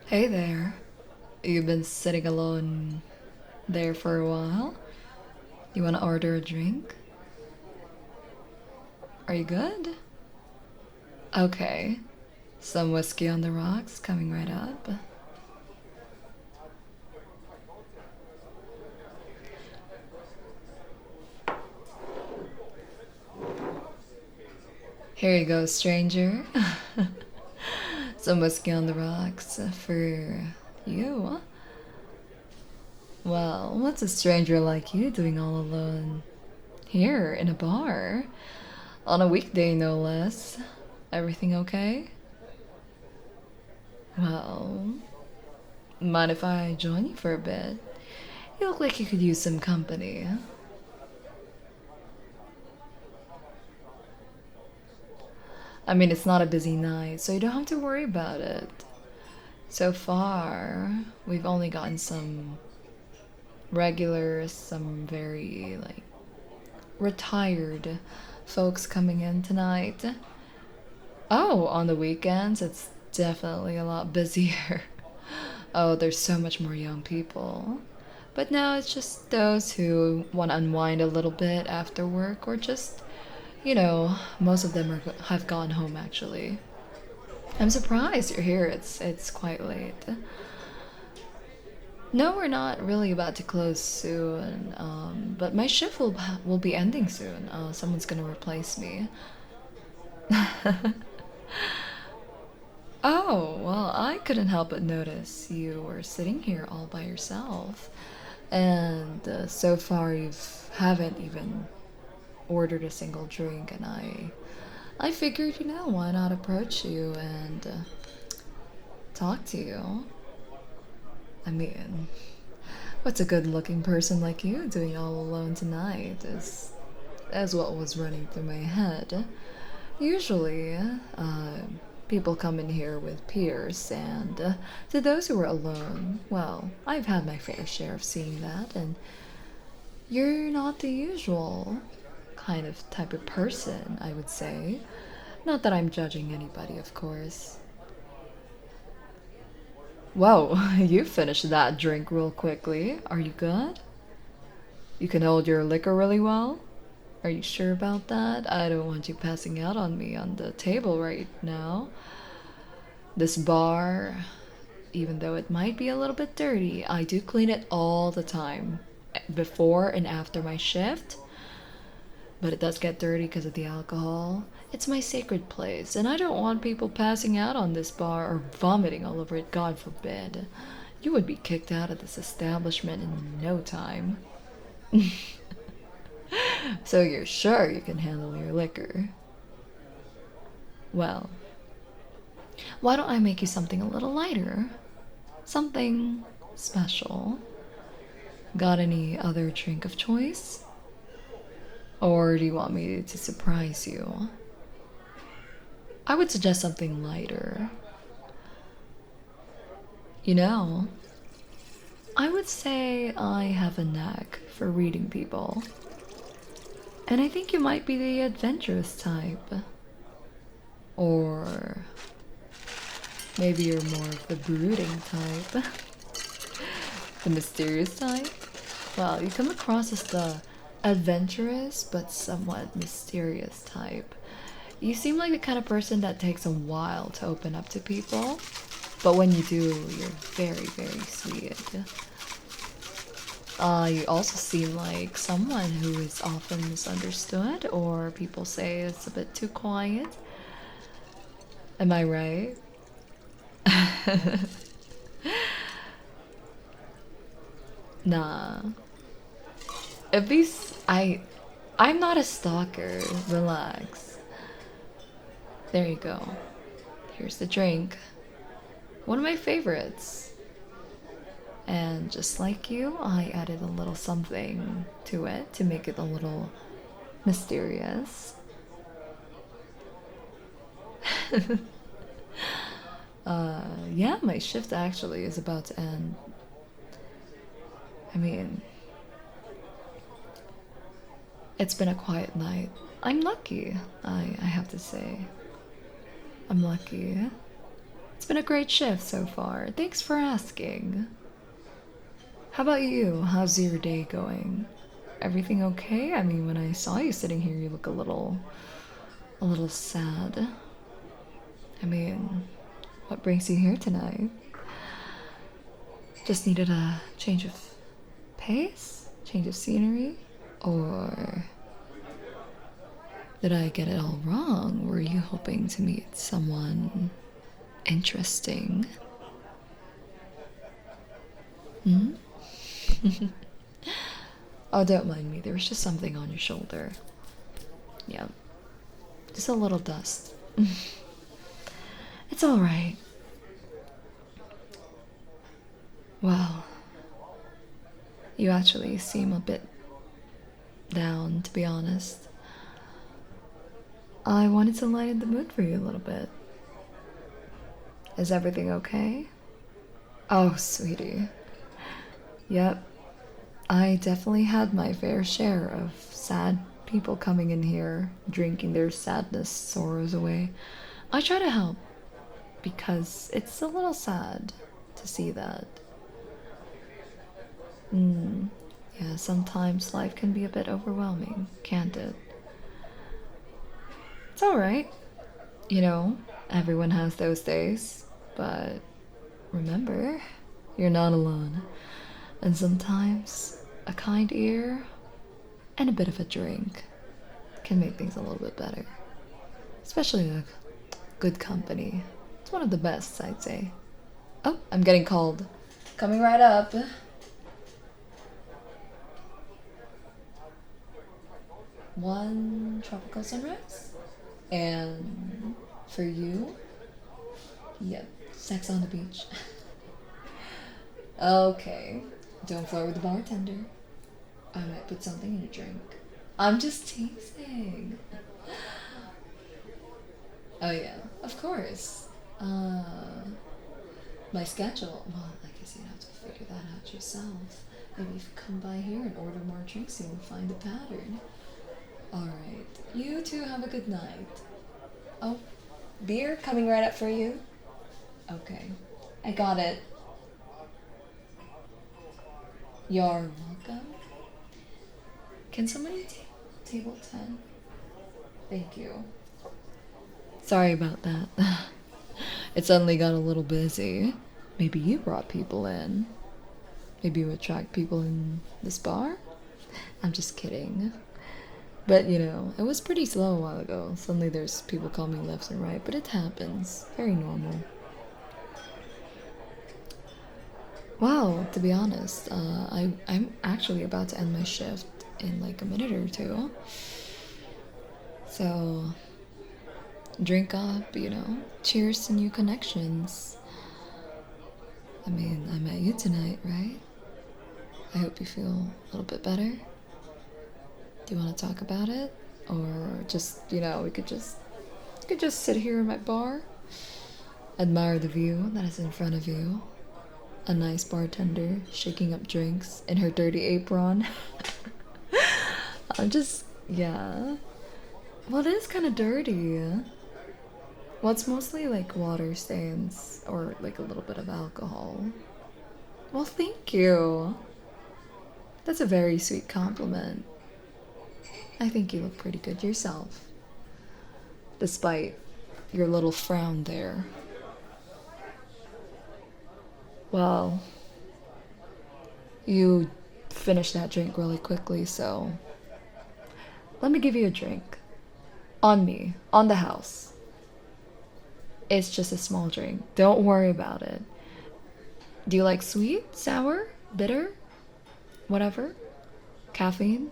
Hey there. You've been sitting alone there for a while? You want to order a drink? Are you good? Okay. Some whiskey on the rocks coming right up. Here you go, stranger. Some whiskey on the rocks for you. Well, what's a stranger like you doing all alone here in a bar? On a weekday, no less. Everything okay? Well, mind if I join you for a bit? You look like you could use some company. I mean, it's not a busy night, so you don't have to worry about it. So far, we've only gotten some regulars, some very, like, retired folks coming in tonight. Oh, on the weekends, it's definitely a lot busier. Oh, there's so much more young people. But now it's just those who want to unwind a little bit after work, or just, most of them have gone home actually. I'm surprised you're here. It's quite late. No, we're not really about to close soon. But my shift will be ending soon. Someone's gonna replace me. Oh, well, I couldn't help but notice you were sitting here all by yourself. And so far you haven't even ordered a single drink, and I figured, why not approach you and talk to you? I mean, what's a good-looking person like you doing all alone tonight is what was running through my head. Usually, people come in here with peers, and to those who are alone, well, I've had my fair share of seeing that, and you're not the usual kind of type of person, I would say. Not that I'm judging anybody, of course. Whoa, you finished that drink real quickly. Are you good? You can hold your liquor really well? Are you sure about that? I don't want you passing out on me on the table right now. This bar, even though it might be a little bit dirty, I do clean it all the time, before and after my shift. But it does get dirty because of the alcohol. It's my sacred place, and I don't want people passing out on this bar or vomiting all over it, God forbid. You would be kicked out of this establishment in no time. So you're sure you can handle your liquor? Well, why don't I make you something a little lighter? Something special. Got any other drink of choice? Or do you want me to surprise you? I would suggest something lighter. I would say I have a knack for reading people. And I think you might be the adventurous type. Or maybe you're more of the brooding type. The mysterious type. Well, you come across as the adventurous but somewhat mysterious type. You seem like the kind of person that takes a while to open up to people, but when you do, you're very, very sweet. You also seem like someone who is often misunderstood, or people say it's a bit too quiet. Am I right? Nah. At least I'm not a stalker. Relax. There you go. Here's the drink. One of my favorites. And just like you, I added a little something to it to make it a little mysterious. Yeah, my shift actually is about to end. I mean, it's been a quiet night. I'm lucky, I have to say. I'm lucky. It's been a great shift so far. Thanks for asking. How about you? How's your day going? Everything okay? I mean, when I saw you sitting here, you look a little sad. I mean, what brings you here tonight? Just needed a change of pace? Change of scenery? Or did I get it all wrong? Were you hoping to meet someone interesting? Hmm? Oh, don't mind me. There was just something on your shoulder. Yeah. Just a little dust. It's alright. Well, you actually seem a bit down, to be honest. I wanted to lighten the mood for you a little bit. Is everything okay? Oh, sweetie. Yep. I definitely had my fair share of sad people coming in here, drinking their sadness, sorrows away. I try to help, because it's a little sad to see that. Yeah, sometimes life can be a bit overwhelming, can't it? It's alright. You know, everyone has those days, but remember, you're not alone. And sometimes a kind ear and a bit of a drink can make things a little bit better. Especially a good company. It's one of the best, I'd say. Oh, I'm getting called. Coming right up. One tropical sunrise. And for you, yep, sex on the beach. Okay, don't flirt with the bartender. I might put something in your drink. I'm just teasing. Oh yeah, of course. My schedule. Well, I guess you'd have to figure that out yourself. Maybe if you come by here and order more drinks, you'll find a pattern. Alright, you two have a good night. Oh, beer coming right up for you? Okay, I got it. You're welcome. Can somebody table 10? Thank you. Sorry about that. It suddenly got a little busy. Maybe you brought people in. Maybe you attract people in this bar? I'm just kidding. But, you know, it was pretty slow a while ago. Suddenly there's people calling me left and right, but it happens. Very normal. Wow, to be honest, I'm actually about to end my shift in like a minute or two. So, drink up, you know, cheers to new connections. I mean, I met you tonight, right? I hope you feel a little bit better. Do you want to talk about it? Or just, you know, we could just sit here in my bar, admire the view that is in front of you. A nice bartender shaking up drinks in her dirty apron. Yeah. Well, it is kind of dirty. Well, it's mostly like water stains or like a little bit of alcohol. Well, thank you. That's a very sweet compliment. I think you look pretty good yourself, despite your little frown there. Well, you finished that drink really quickly, so let me give you a drink. On me, on the house. It's just a small drink. Don't worry about it. Do you like sweet, sour, bitter, whatever? Caffeine?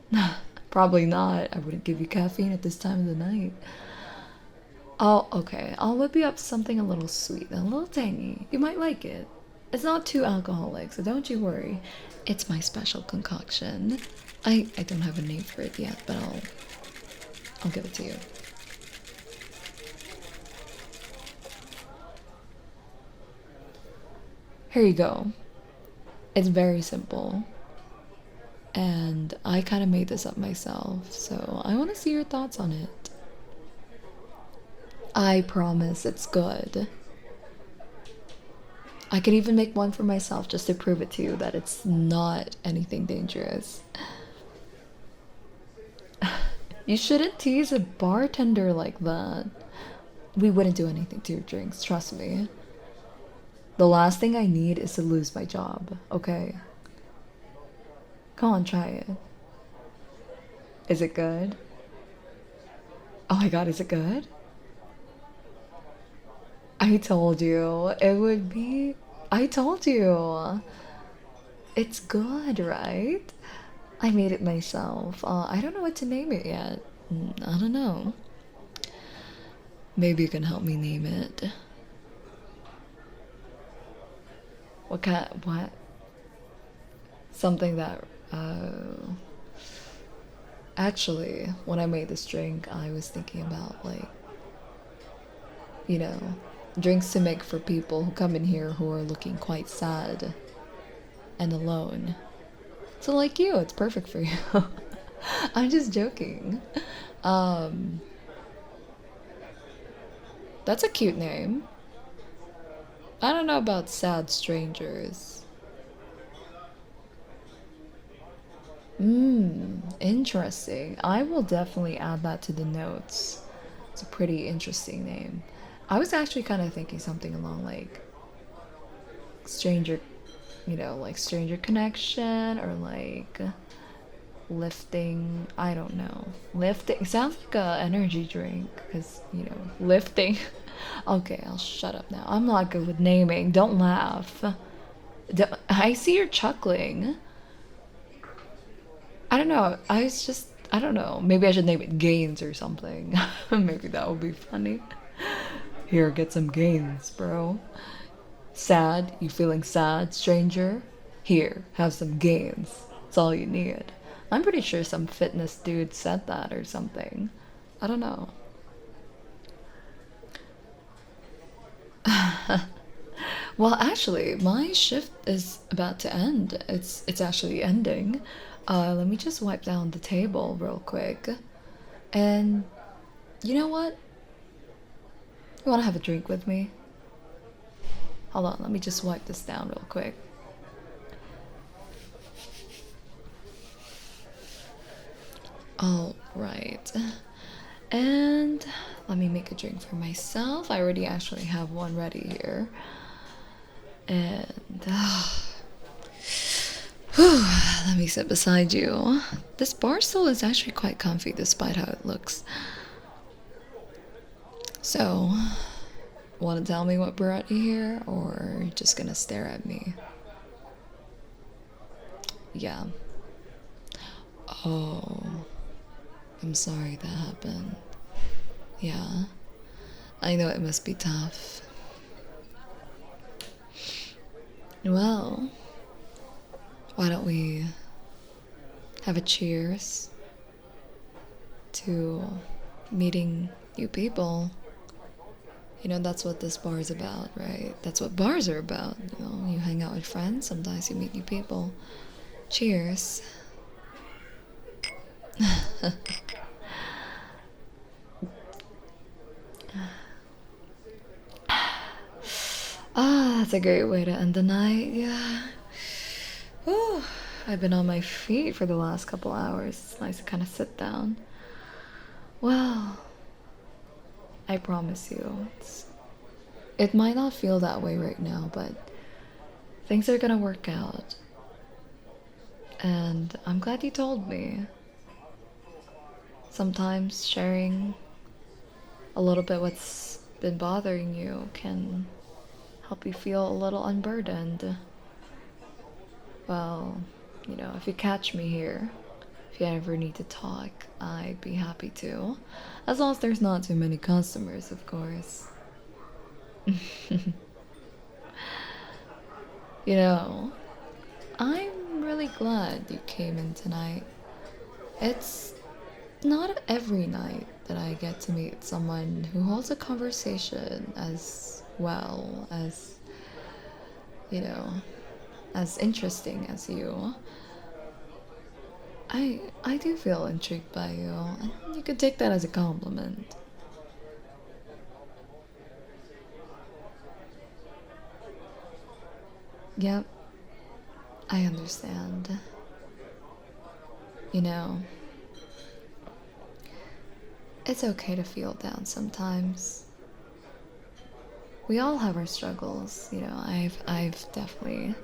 Probably not. I wouldn't give you caffeine at this time of the night. Oh, okay. I'll whip you up something a little sweet, a little tangy. You might like it. It's not too alcoholic, so don't you worry. It's my special concoction. I don't have a name for it yet, but I'll give it to you. Here you go. It's very simple. And I kind of made this up myself, so I want to see your thoughts on it. I promise it's good. I could even make one for myself just to prove it to you that it's not anything dangerous. You shouldn't tease a bartender like that. We wouldn't do anything to your drinks, trust me. The last thing I need is to lose my job, okay? Come on, try it. Is it good? Oh my god, is it good? I told you it would be. I told you. It's good, right? I made it myself. I don't know what to name it yet. I don't know. Maybe you can help me name it. What kind? What? Something that. Actually, when I made this drink, I was thinking about, like, you know, drinks to make for people who come in here who are looking quite sad and alone. So, like you, it's perfect for you. I'm just joking. Um, that's a cute name. I don't know about sad strangers. Interesting. I will definitely add that to the notes. It's a pretty interesting name. I was actually kind of thinking something along like stranger, like stranger connection or like lifting. I don't know. Lifting sounds like a energy drink because lifting. Okay, I'll shut up now. I'm not good with naming. Don't laugh. I see you're chuckling. I don't know. I don't know. Maybe I should name it Gains or something. Maybe that would be funny. Here, get some gains, bro. Sad? You feeling sad, stranger? Here, have some gains. That's all you need. I'm pretty sure some fitness dude said that or something. I don't know. Well, actually, my shift is about to end. It's actually ending. Let me just wipe down the table real quick. And you know what? You want to have a drink with me? Hold on, let me just wipe this down real quick. All right. And let me make a drink for myself. I already actually have one ready here. And let me sit beside you. This bar stool is actually quite comfy despite how it looks. So, want to tell me what brought you here, or just gonna stare at me? Yeah. Oh, I'm sorry that happened. Yeah, I know it must be tough. Well, why don't we have a cheers to meeting new people? That's what this bar is about, right? That's what bars are about. You hang out with friends, sometimes you meet new people. Cheers. That's a great way to end the night, yeah. Whew. I've been on my feet for the last couple hours. It's nice to kind of sit down. Well, I promise you, it might not feel that way right now, but things are gonna work out. And I'm glad you told me. Sometimes sharing a little bit what's been bothering you can help you feel a little unburdened. Well, if you catch me here, if you ever need to talk, I'd be happy to. As long as there's not too many customers, of course. I'm really glad you came in tonight. It's not every night that I get to meet someone who holds a conversation as well as, as interesting as you. I do feel intrigued by you, and you could take that as a compliment. Yep, I understand. You know, it's okay to feel down sometimes. We all have our struggles, I've definitely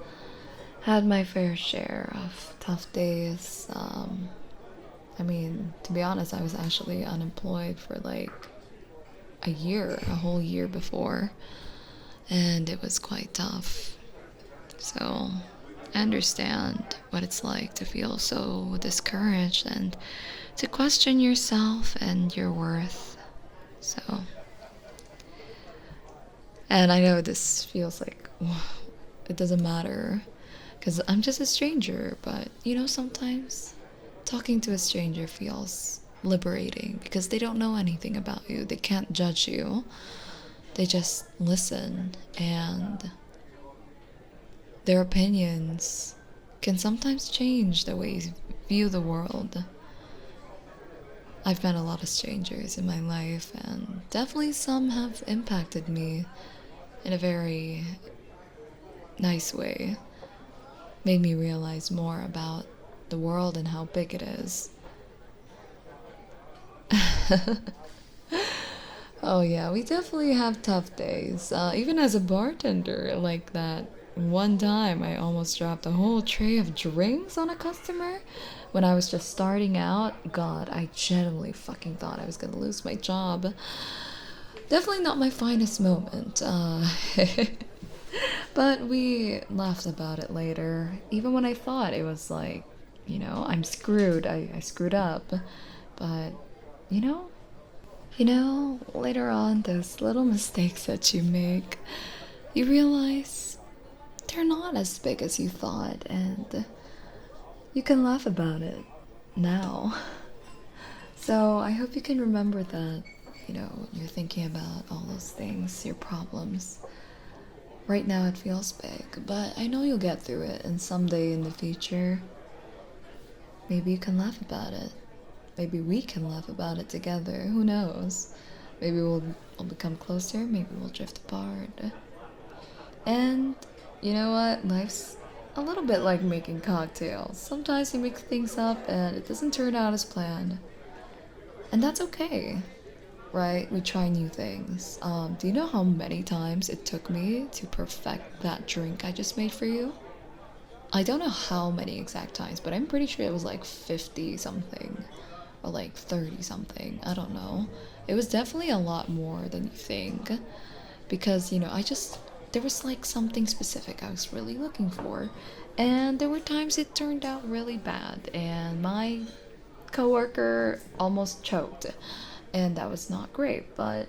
had my fair share of tough days. I mean, to be honest, I was actually unemployed for like a whole year before, and it was quite tough. So I understand what it's like to feel so discouraged and to question yourself and your worth. So, and I know this feels like it doesn't matter because I'm just a stranger, but sometimes talking to a stranger feels liberating because they don't know anything about you, they can't judge you, they just listen, and their opinions can sometimes change the way you view the world. I've met a lot of strangers in my life, and definitely some have impacted me in a very nice way, made me realize more about the world and how big it is. Oh, yeah, we definitely have tough days. Even as a bartender, like that one time I almost dropped a whole tray of drinks on a customer when I was just starting out. God, I genuinely fucking thought I was gonna lose my job. Definitely not my finest moment. But we laughed about it later. Even when I thought it was like, I'm screwed. I screwed up. But, you know, later on, those little mistakes that you make, you realize they're not as big as you thought, and you can laugh about it now. So I hope you can remember that, you're thinking about all those things, your problems. Right now it feels big, but I know you'll get through it, and someday in the future, maybe you can laugh about it. Maybe we can laugh about it together. Who knows? Maybe we'll become closer. Maybe we'll drift apart. And you know what? Life's a little bit like making cocktails. Sometimes you mix things up and it doesn't turn out as planned. And that's okay, right? We try new things. Do you know how many times it took me to perfect that drink I just made for you? I don't know how many exact times, but I'm pretty sure it was like 50 something or like 30 something. I don't know. It was definitely a lot more than you think because, there was like something specific I was really looking for. And there were times it turned out really bad, and my coworker almost choked. And that was not great, but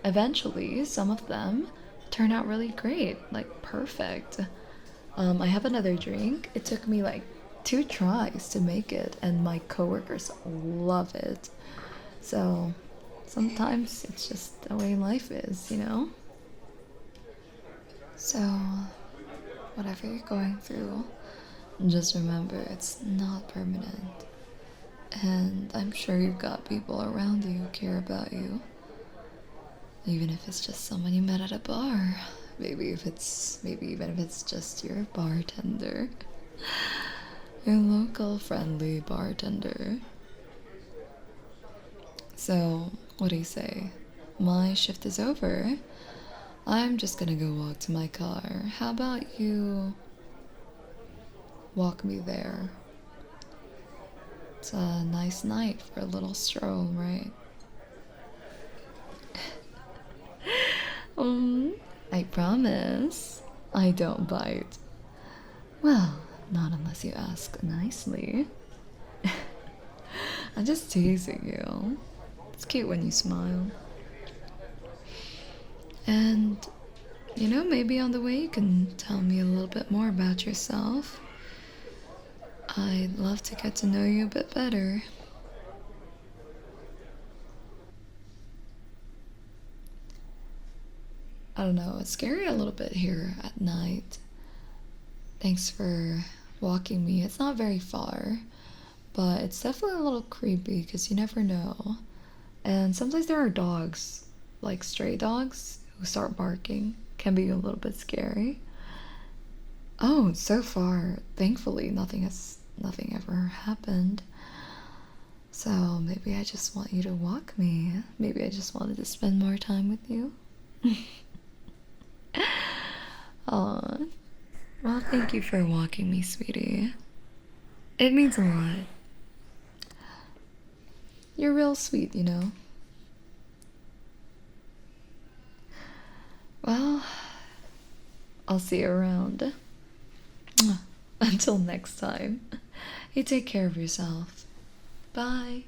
eventually some of them turned out really great, like perfect. I have another drink. It took me like 2 tries to make it, and my coworkers love it. So sometimes it's just the way life is. So, whatever you're going through, just remember it's not permanent. And I'm sure you've got people around you who care about you. Even if it's just someone you met at a bar. Maybe even if it's just your bartender. Your local friendly bartender. So, what do you say? My shift is over. I'm just gonna go walk to my car. How about you walk me there? It's a nice night for a little stroll, right? I promise. I don't bite. Well, not unless you ask nicely. I'm just teasing you. It's cute when you smile. And, maybe on the way you can tell me a little bit more about yourself. I'd love to get to know you a bit better. I don't know, it's scary a little bit here at night. Thanks for walking me. It's not very far, but it's definitely a little creepy because you never know. And sometimes there are dogs, like stray dogs, who start barking. Can be a little bit scary. Oh, so far, thankfully, nothing ever happened. So maybe I just want you to walk me. Maybe I just wanted to spend more time with you. Aw. Well, thank you for walking me, sweetie. It means a lot. You're real sweet, you know. Well, I'll see you around. Until next time. You take care of yourself. Bye.